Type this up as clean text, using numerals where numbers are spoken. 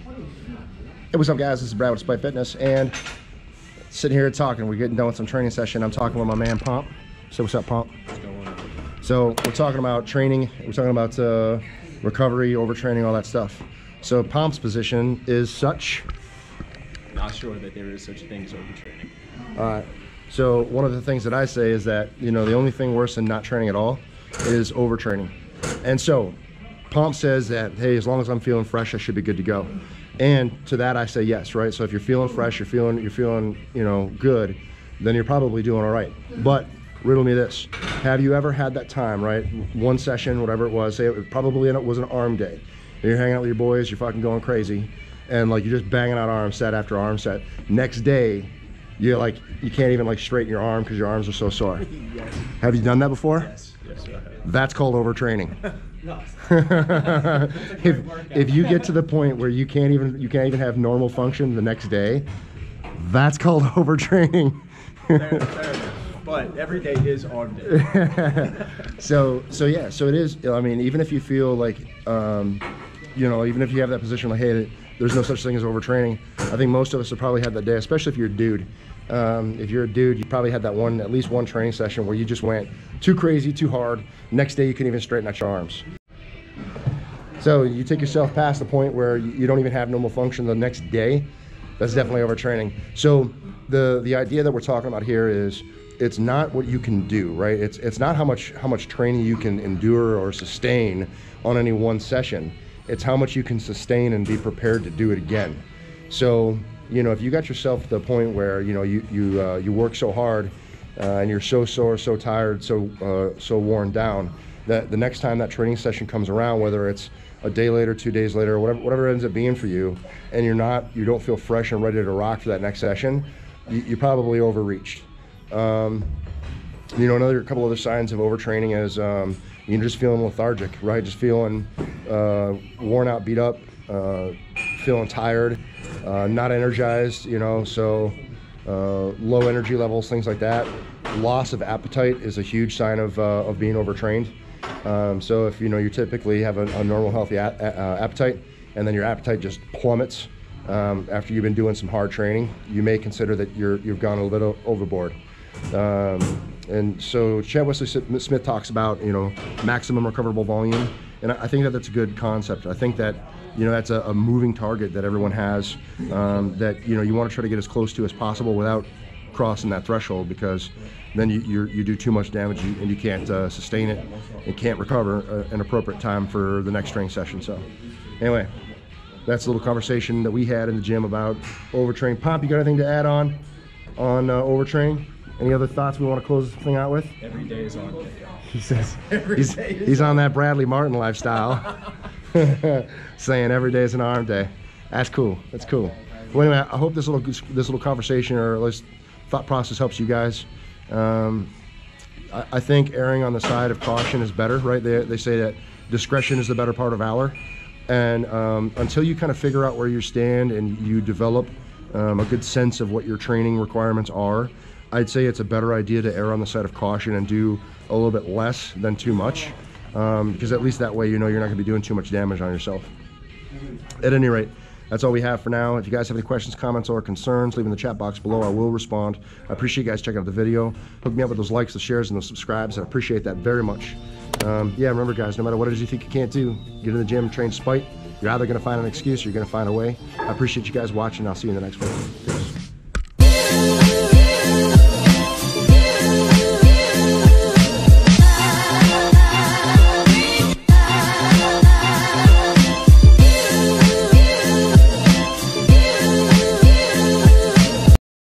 Hey, what's up, guys? This is Brad with Osan Fitness, and sitting here talking. We're getting done with some training session. I'm talking with my man Pomp. So what's up, Pomp? What's going on? So we're talking about training. We're talking about recovery, overtraining, all that stuff. So Pomp's position is such. Not sure that there is such a thing as overtraining. All right. So one of the things that I say is that, you know, the only thing worse than not training at all is overtraining. And so Pomp says that, hey, as long as I'm feeling fresh, I should be good to go. And to that I say yes, right? So if you're feeling fresh, you're feeling, you know, good, then you're probably doing all right. But riddle me this: have you ever had that time, right? One session, whatever it was, say it probably was an arm day. And you're hanging out with your boys, you're fucking going crazy, and like you're just banging out arm set after arm set. Next day, you're like, you can't even like straighten your arm because your arms are so sore. Yes. Have you done that before? Yes, I have. That's called overtraining. No. if you get to the point where you can't even have normal function the next day, that's called overtraining. Fair. But every day is arm day. so yeah, so it is. I mean, even if you feel like, you know, even if you have that position like, hey, there's no such thing as overtraining, I think most of us have probably had that day, especially if you're a dude. If you're a dude, you probably had that at least one training session where you just went too crazy, too hard. Next day, you couldn't even straighten out your arms. So you take yourself past the point where you don't even have normal function the next day. That's definitely overtraining. So the idea that we're talking about here is, it's not what you can do, right? It's not how much training you can endure or sustain on any one session. It's how much you can sustain and be prepared to do it again. So, you know, if you got yourself to the point where, you know, you work so hard and you're so sore, so tired, so worn down, that the next time that training session comes around, whether it's a day later, 2 days later, whatever it ends up being for you, and you don't feel fresh and ready to rock for that next session, you probably overreached. You know, couple other signs of overtraining is you're just feeling lethargic, right? Just feeling worn out, beat up, feeling tired, not energized, you know, so low energy levels, things like that. Loss of appetite is a huge sign of being overtrained. So if, you know, you typically have a normal healthy appetite, and then your appetite just plummets after you've been doing some hard training, you may consider that you've gone a little overboard. And so Chad Wesley Smith talks about, you know, maximum recoverable volume, and I think that that's a good concept. I think that, you know, that's a moving target that everyone has, that, you know, you want to try to get as close to as possible without crossing that threshold, because then you do too much damage and you can't sustain it and can't recover an appropriate time for the next training session. So anyway, that's a little conversation that we had in the gym about overtraining. Pomp, you got anything to add on overtraining? Any other thoughts we want to close this thing out with? Every day is arm day. He says he's on that Bradley Martin lifestyle, saying every day is an arm day. That's cool. That's cool. Well, anyway, I hope this little conversation, or at least thought process, helps you guys. I think erring on the side of caution is better, right? They say that discretion is the better part of valor, and until you kind of figure out where you stand and you develop a good sense of what your training requirements are, I'd say it's a better idea to err on the side of caution and do a little bit less than too much, because at least that way, you know, you're not going to be doing too much damage on yourself. At any rate, that's all we have for now. If you guys have any questions, comments, or concerns, leave in the chat box below. I will respond. I appreciate you guys checking out the video. Hook me up with those likes, the shares, and the subscribes. I appreciate that very much. Yeah, remember, guys, no matter what it is you think you can't do, get in the gym, train spite. You're either going to find an excuse or you're going to find a way. I appreciate you guys watching. I'll see you in the next one. Peace.